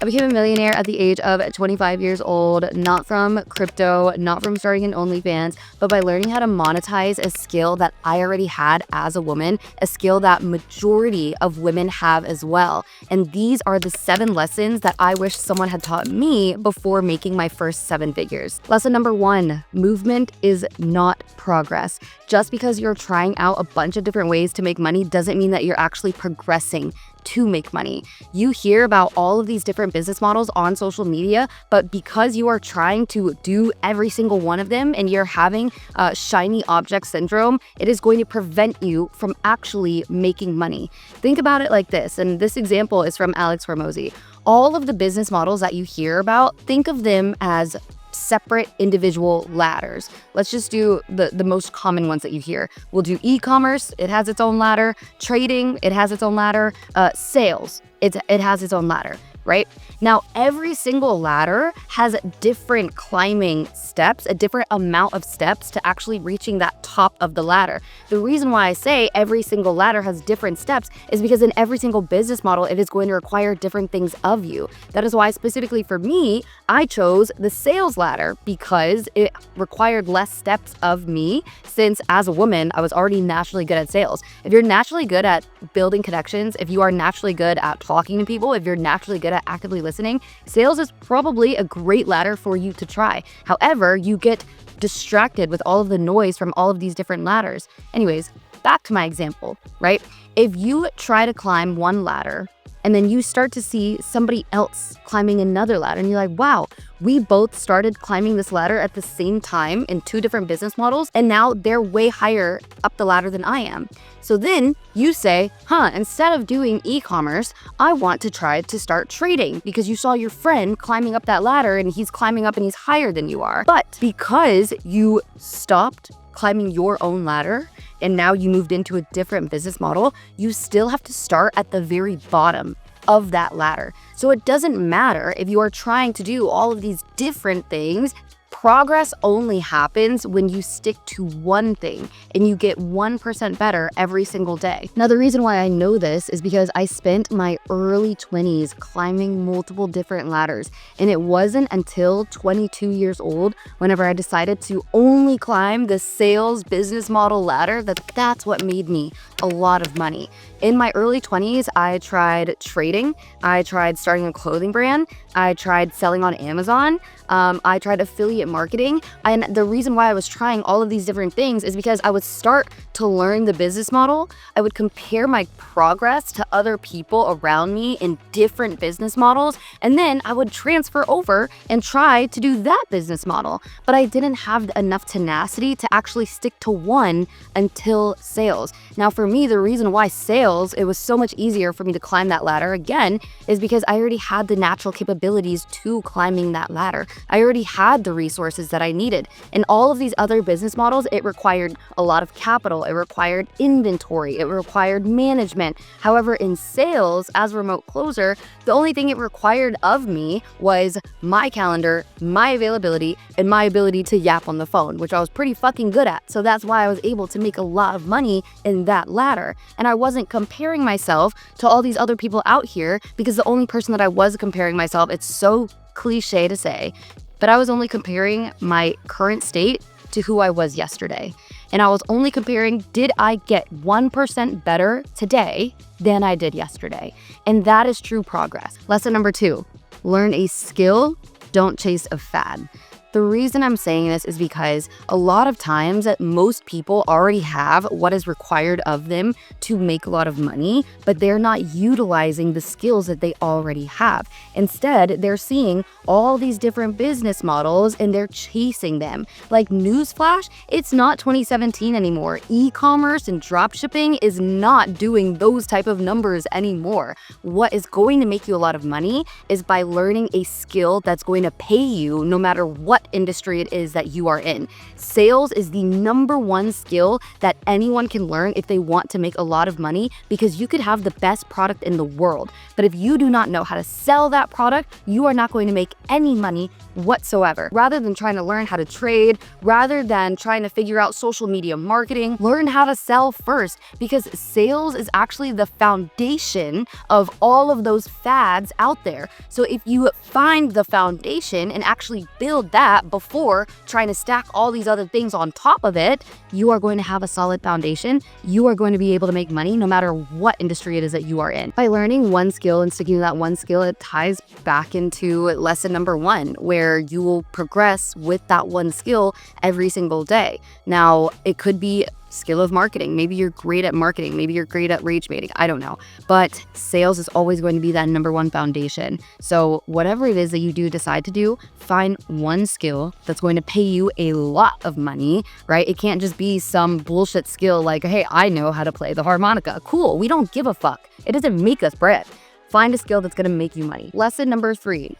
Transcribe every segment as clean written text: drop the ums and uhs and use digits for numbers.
I became a millionaire at the age of 25 years old, not from crypto, not from starting an OnlyFans, but by learning how to monetize a skill that I already had as a woman, a skill that majority of women have as well. And these are the 7 lessons that I wish someone had taught me before making my first 7 figures. Lesson number 1, movement is not progress. Just because you're trying out a bunch of different ways to make money doesn't mean that you're actually progressing to make money. You hear about all of these different business models on social media, but because you are trying to do every single one of them and you're having shiny object syndrome, it is going to prevent you from actually making money. Think about it like this, and this example is from Alex Hormozi. All of the business models that you hear about, think of them as separate individual ladders. Let's just do the most common ones that you hear. We'll do e-commerce, it has its own ladder. Trading, it has its own ladder. Sales, it has its own ladder, right? Now, every single ladder has different climbing steps, a different amount of steps to actually reaching that top of the ladder. The reason why I say every single ladder has different steps is because in every single business model, it is going to require different things of you. That is why specifically for me, I chose the sales ladder because it required less steps of me, since as a woman, I was already naturally good at sales. If you're naturally good at building connections, if you are naturally good at talking to people, if you're naturally good at actively listening, sales is probably a great ladder for you to try. However, you get distracted with all of the noise from all of these different ladders. Anyways, back to my example, right? If you try to climb one ladder and then you start to see somebody else climbing another ladder and you're like, wow, we both started climbing this ladder at the same time in 2 different business models, and now they're way higher up the ladder than I am. So then you say, instead of doing e-commerce, I want to try to start trading, because you saw your friend climbing up that ladder and he's climbing up and he's higher than you are. But because you stopped climbing your own ladder and now you moved into a different business model, you still have to start at the very bottom of that ladder. So it doesn't matter if you are trying to do all of these different things. Progress only happens when you stick to one thing and you get 1% better every single day. Now, the reason why I know this is because I spent my early 20s climbing multiple different ladders. And it wasn't until 22 years old, whenever I decided to only climb the sales business model ladder, that's what made me a lot of money. In my early 20s, I tried trading. I tried starting a clothing brand. I tried selling on Amazon. I tried affiliate marketing. And the reason why I was trying all of these different things is because I would start to learn the business model. I would compare my progress to other people around me in different business models. And then I would transfer over and try to do that business model. But I didn't have enough tenacity to actually stick to one until sales. Now, for me, the reason why sales, it was so much easier for me to climb that ladder again, is because I already had the natural capabilities to climbing that ladder. I already had the resources that I needed. In all of these other business models, it required a lot of capital, it required inventory, it required management. However, in sales, as a remote closer, the only thing it required of me was my calendar, my availability, and my ability to yap on the phone, which I was pretty fucking good at. So that's why I was able to make a lot of money in that ladder. And I wasn't comparing myself to all these other people out here, because the only person that I was comparing myself, it's so cliche to say, but I was only comparing my current state to who I was yesterday. And I was only comparing, did I get 1% better today than I did yesterday? And that is true progress. Lesson number 2, learn a skill, don't chase a fad. The reason I'm saying this is because a lot of times most people already have what is required of them to make a lot of money, but they're not utilizing the skills that they already have. Instead, they're seeing all these different business models and they're chasing them. Like, newsflash, it's not 2017 anymore. E-commerce and dropshipping is not doing those type of numbers anymore. What is going to make you a lot of money is by learning a skill that's going to pay you no matter what what industry it is that you are in. Sales is the #1 skill that anyone can learn if they want to make a lot of money, because you could have the best product in the world, but if you do not know how to sell that product, you are not going to make any money whatsoever. Rather than trying to learn how to trade, rather than trying to figure out social media marketing, learn how to sell first, because sales is actually the foundation of all of those fads out there. So if you find the foundation and actually build that before trying to stack all these other things on top of it, you are going to have a solid foundation. You are going to be able to make money no matter what industry it is that you are in. By learning one skill and sticking to that one skill, it ties back into lesson #1, where you will progress with that one skill every single day. Now, it could be skill of marketing. Maybe you're great at marketing. Maybe you're great at rage baiting. I don't know. But sales is always going to be that #1 foundation. So whatever it is that you do decide to do, find one skill that's going to pay you a lot of money, right? It can't just be some bullshit skill like, hey, I know how to play the harmonica. Cool. We don't give a fuck. It doesn't make us bread. Find a skill that's going to make you money. Lesson #3.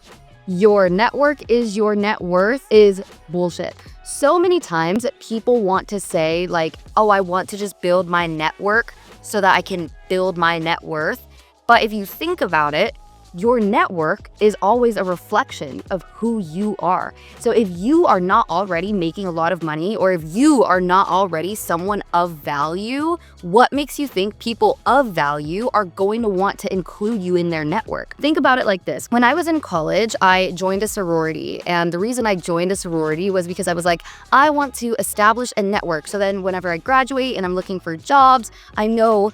Your network is your net worth is bullshit. So many times people want to say like, oh, I want to just build my network so that I can build my net worth. But if you think about it, your network is always a reflection of who you are. So if you are not already making a lot of money, or if you are not already someone of value, what makes you think people of value are going to want to include you in their network? Think about it like this. When I was in college, I joined a sorority. And the reason I joined a sorority was because I was like, I want to establish a network. So then whenever I graduate and I'm looking for jobs, I know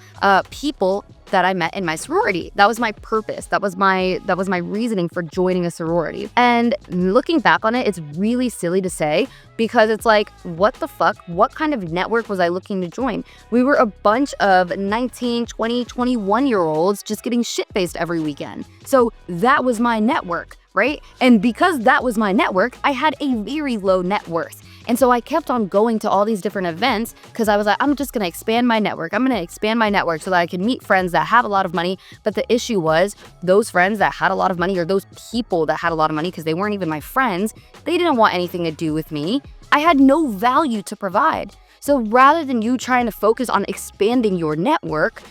people that I met in my sorority. That was my purpose. That was my reasoning for joining a sorority. And looking back on it, it's really silly to say, because it's like, what the fuck? What kind of network was I looking to join? We were a bunch of 19, 20, 21-year-olds just getting shit-faced every weekend. So that was my network, right? And because that was my network, I had a very low net worth. And so I kept on going to all these different events because I was like, I'm just going to expand my network. I'm going to expand my network so that I can meet friends that have a lot of money. But the issue was those friends that had a lot of money, or those people that had a lot of money, because they weren't even my friends, they didn't want anything to do with me. I had no value to provide. So rather than you trying to focus on expanding your network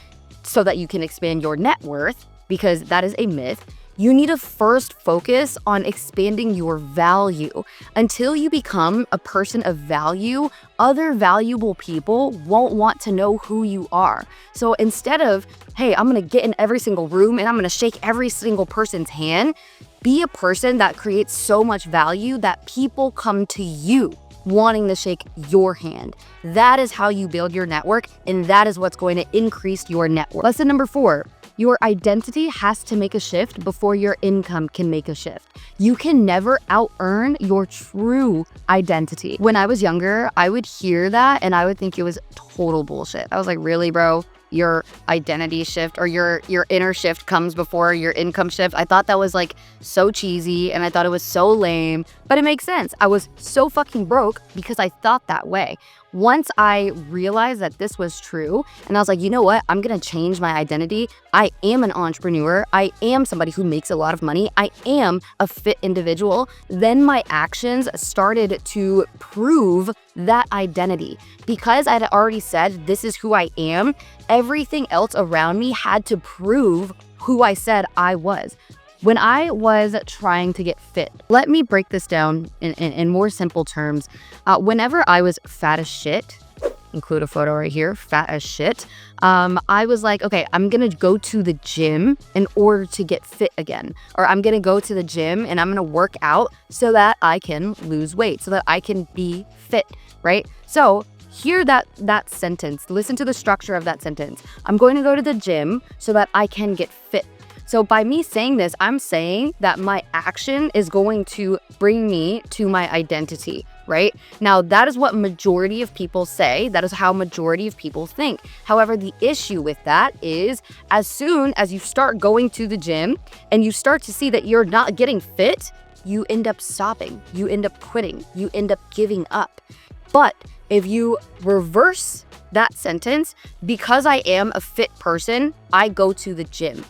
so that you can expand your net worth, because that is a myth, you need to first focus on expanding your value. Until you become a person of value, other valuable people won't want to know who you are. So instead of, hey, I'm gonna get in every single room and I'm gonna shake every single person's hand, be a person that creates so much value that people come to you wanting to shake your hand. That is how you build your network, and that is what's going to increase your network. Lesson #4. Your identity has to make a shift before your income can make a shift. You can never out-earn your true identity. When I was younger, I would hear that and I would think it was total bullshit. I was like, really, bro? Your identity shift or your inner shift comes before your income shift? I thought that was like so cheesy, and I thought it was so lame, but it makes sense. I was so fucking broke because I thought that way. Once I realized that this was true, and I was like, you know what? I'm gonna change my identity. I am an entrepreneur. I am somebody who makes a lot of money. I am a fit individual. Then my actions started to prove that identity. Because I had already said, this is who I am, everything else around me had to prove who I said I was. When I was trying to get fit, let me break this down in more simple terms. Whenever I was fat as shit, include a photo right here, fat as shit, I was like, okay, I'm gonna go to the gym in order to get fit again. Or I'm gonna go to the gym and I'm gonna work out so that I can lose weight, so that I can be fit, right? So hear that sentence, listen to the structure of that sentence. I'm going to go to the gym so that I can get fit. So by me saying this, I'm saying that my action is going to bring me to my identity, right? Now, that is what majority of people say. That is how majority of people think. However, the issue with that is as soon as you start going to the gym and you start to see that you're not getting fit, you end up stopping, you end up quitting, you end up giving up. But if you reverse that sentence, because I am a fit person, I go to the gym.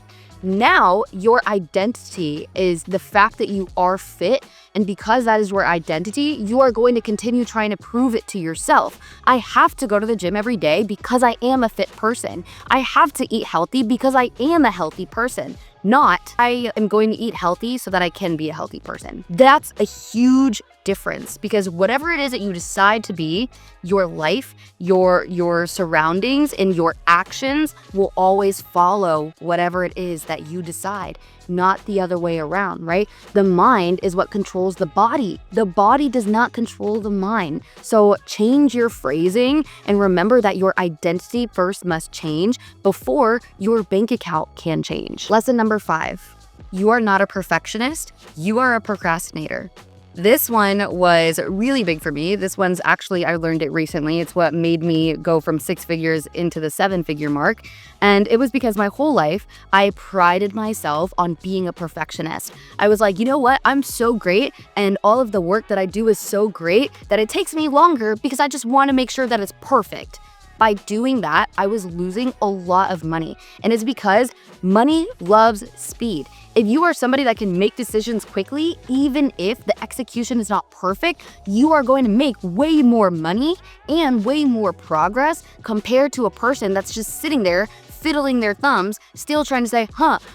Now your identity is the fact that you are fit, and because that is your identity, you are going to continue trying to prove it to yourself. I have to go to the gym every day because I am a fit person. I have to eat healthy because I am a healthy person. Not, I am going to eat healthy so that I can be a healthy person. That's a huge difference, because whatever it is that you decide to be, your life, your surroundings, and your actions will always follow whatever it is that you decide, not the other way around, right? The mind is what controls the body. The body does not control the mind. So change your phrasing and remember that your identity first must change before your bank account can change. Lesson number 5, you are not a perfectionist, you are a procrastinator. This one was really big for me. This one's actually, I learned it recently. It's what made me go from 6 figures into the 7-figure mark. And it was because my whole life, I prided myself on being a perfectionist. I was like, you know what? I'm so great. And all of the work that I do is so great that it takes me longer because I just want to make sure that it's perfect. By doing that, I was losing a lot of money. And it's because money loves speed. If you are somebody that can make decisions quickly, even if the execution is not perfect, you are going to make way more money and way more progress compared to a person that's just sitting there fiddling their thumbs, still trying to say,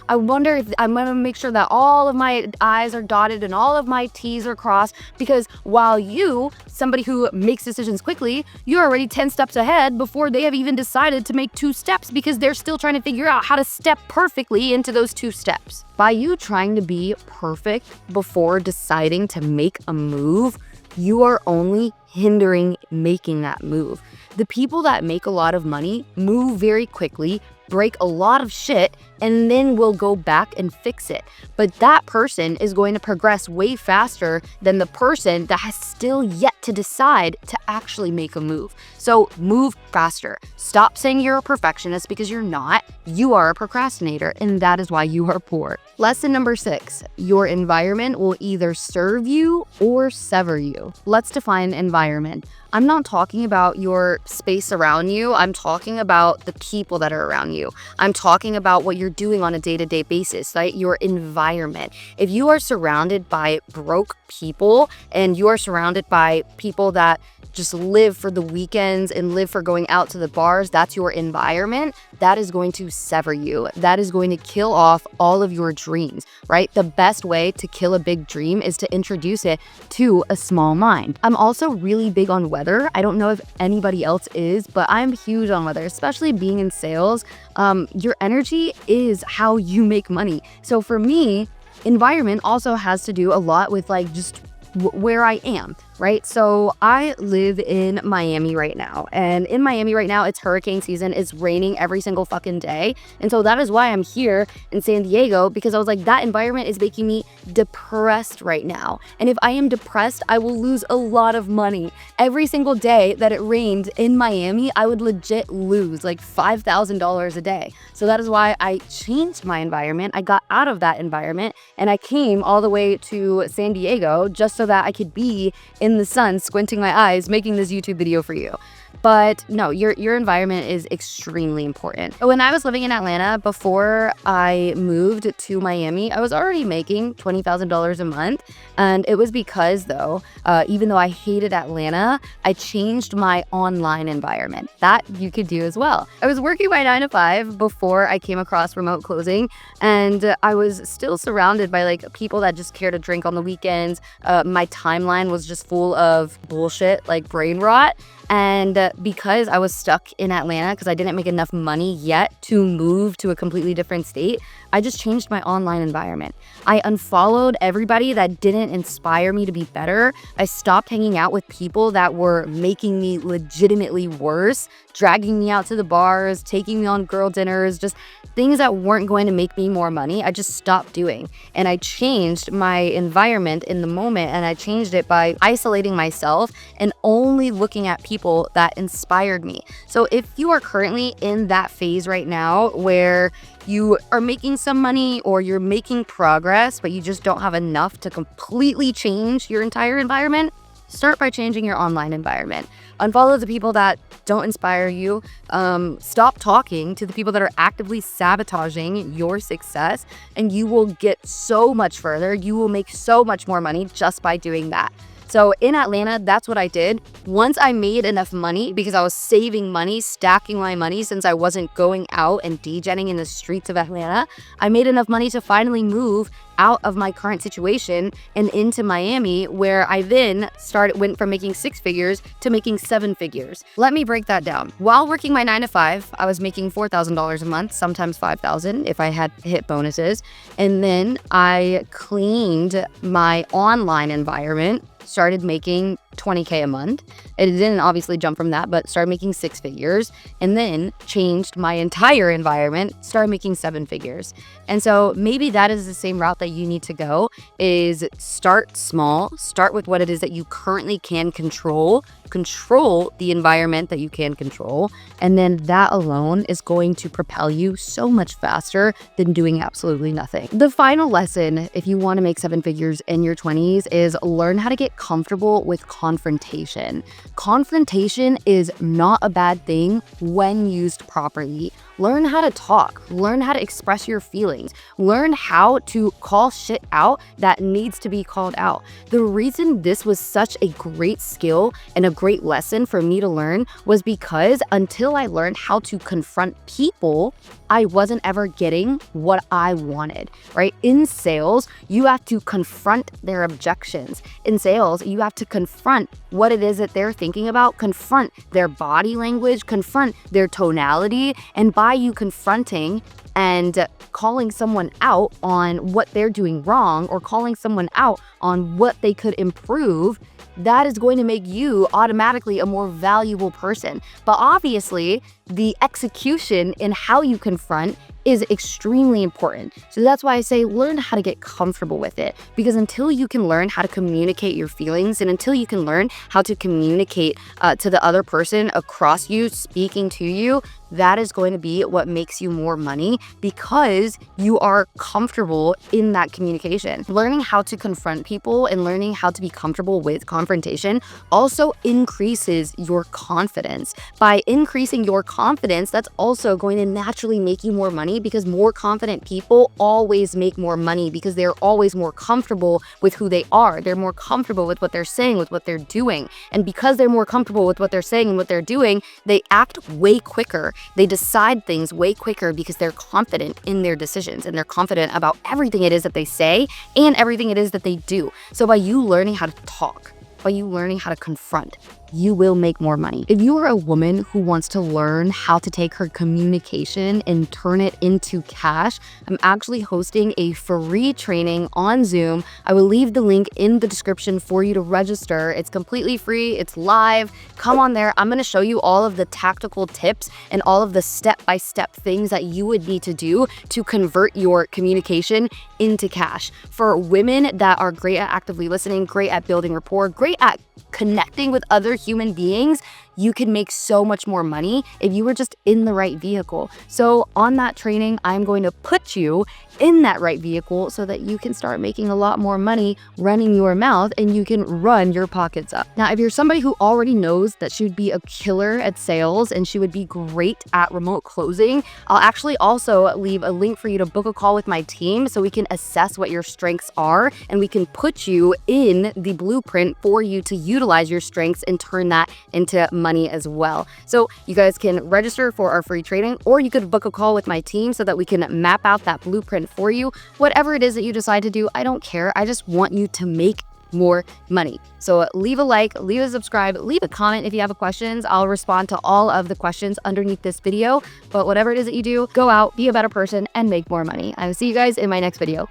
I wonder if I'm gonna make sure that all of my I's are dotted and all of my T's are crossed, because while you, somebody who makes decisions quickly, you're already 10 steps ahead before they have even decided to make 2 steps because they're still trying to figure out how to step perfectly into those 2 steps. By you trying to be perfect before deciding to make a move, you are only hindering making that move. The people that make a lot of money move very quickly, break a lot of shit, and then will go back and fix it. But that person is going to progress way faster than the person that has still yet to decide to actually make a move. So move faster. Stop saying you're a perfectionist, because you're not. You are a procrastinator, and that is why you are poor. Lesson number 6, your environment will either serve you or sever you. Let's define environment. I'm not talking about your space around you. I'm talking about the people that are around you. I'm talking about what you're doing on a day-to-day basis, right? Your environment. If you are surrounded by broke people and you are surrounded by people that just live for the weekends and live for going out to the bars, that's your environment. That is going to sever you. That is going to kill off all of your dreams, right? The best way to kill a big dream is to introduce it to a small mind. I'm also really big on weather. I don't know if anybody else is, but I'm huge on weather, especially being in sales. Your energy is how you make money. So for me, environment also has to do a lot with like just where I am, right? So I live in Miami right now, and in Miami right now, it's hurricane season. It's raining every single fucking day. And so that is why I'm here in San Diego, because I was like, that environment is making me depressed right now. And if I am depressed, I will lose a lot of money. Every single day that it rained in Miami, I would legit lose like $5,000 a day. So that is why I changed my environment. I got out of that environment and I came all the way to San Diego just so that I could be in the sun, squinting my eyes, making this YouTube video for you. But no, your environment is extremely important. When I was living in Atlanta, before I moved to Miami, I was already making $20,000 a month. And it was because though, even though I hated Atlanta, I changed my online environment. That you could do as well. I was working my 9 to 5 before I came across remote closing, and I was still surrounded by like people that just care to drink on the weekends. My timeline was just full of bullshit, like brain rot. And because I was stuck in Atlanta, because I didn't make enough money yet to move to a completely different state, I just changed my online environment. I unfollowed everybody that didn't inspire me to be better. I stopped hanging out with people that were making me legitimately worse, dragging me out to the bars, taking me on girl dinners, just things that weren't going to make me more money. I just stopped doing. And I changed my environment in the moment, and I changed it by isolating myself and only looking at people that inspired me. So if you are currently in that phase right now where you are making some money or you're making progress, but you just don't have enough to completely change your entire environment, Start by changing your online environment. Unfollow the people that don't inspire you. Stop talking to the people that are actively sabotaging your success, and you will get so much further. You will make so much more money just by doing that. So in Atlanta, that's what I did. Once I made enough money, because I was saving money, stacking my money since I wasn't going out and degenning in the streets of Atlanta, I made enough money to finally move out of my current situation and into Miami, where I then went from making 6 figures to making 7 figures. Let me break that down. While working my 9 to 5, I was making $4,000 a month, sometimes $5,000 if I had hit bonuses. And then I cleaned my online environment, started making $20K a month. It didn't obviously jump from that, but started making 6 figures, and then changed my entire environment, started making 7 figures. And so maybe that is the same route that you need to go, is start small, start with what it is that you currently can control the environment that you can control, and then that alone is going to propel you so much faster than doing absolutely nothing. The final lesson, if you want to make 7 figures in your 20s, is learn how to get comfortable with confrontation. Confrontation is not a bad thing when used properly. Learn how to talk, learn how to express your feelings, learn how to call shit out that needs to be called out. The reason this was such a great skill and a great lesson for me to learn was because until I learned how to confront people, I wasn't ever getting what I wanted, right? In sales, you have to confront their objections. In sales, you have to confront what it is that they're thinking about, confront their body language, confront their tonality, and by you confronting and calling someone out on what they're doing wrong or calling someone out on what they could improve, that is going to make you automatically a more valuable person. But obviously, the execution in how you confront is extremely important. So that's why I say learn how to get comfortable with it, because until you can learn how to communicate your feelings and until you can learn how to communicate to the other person across you, speaking to you, that is going to be what makes you more money, because you are comfortable in that communication. Learning how to confront people and learning how to be comfortable with confrontation also increases your confidence. By increasing your confidence, that's also going to naturally make you more money, because more confident people always make more money because they're always more comfortable with who they are. They're more comfortable with what they're saying, with what they're doing. And because they're more comfortable with what they're saying and what they're doing, they act way quicker. They decide things way quicker because they're confident in their decisions and they're confident about everything it is that they say and everything it is that they do. So by you learning how to talk, by you learning how to confront, you will make more money. If you are a woman who wants to learn how to take her communication and turn it into cash, I'm actually hosting a free training on Zoom. I will leave the link in the description for you to register. It's completely free, it's live. Come on there. I'm gonna show you all of the tactical tips and all of the step-by-step things that you would need to do to convert your communication into cash. For women that are great at actively listening, great at building rapport, great at connecting with other human beings, you can make so much more money if you were just in the right vehicle. So on that training, I'm going to put you in that right vehicle so that you can start making a lot more money running your mouth and you can run your pockets up. Now, if you're somebody who already knows that she would be a killer at sales and she would be great at remote closing, I'll actually also leave a link for you to book a call with my team so we can assess what your strengths are and we can put you in the blueprint for you to utilize your strengths and turn that into money as well. So you guys can register for our free training, or you could book a call with my team so that we can map out that blueprint for you. Whatever it is that you decide to do, I don't care. I just want you to make more money. So leave a like, leave a subscribe, leave a comment if you have questions. I'll respond to all of the questions underneath this video. But whatever it is that you do, go out, be a better person, and make more money. I will see you guys in my next video.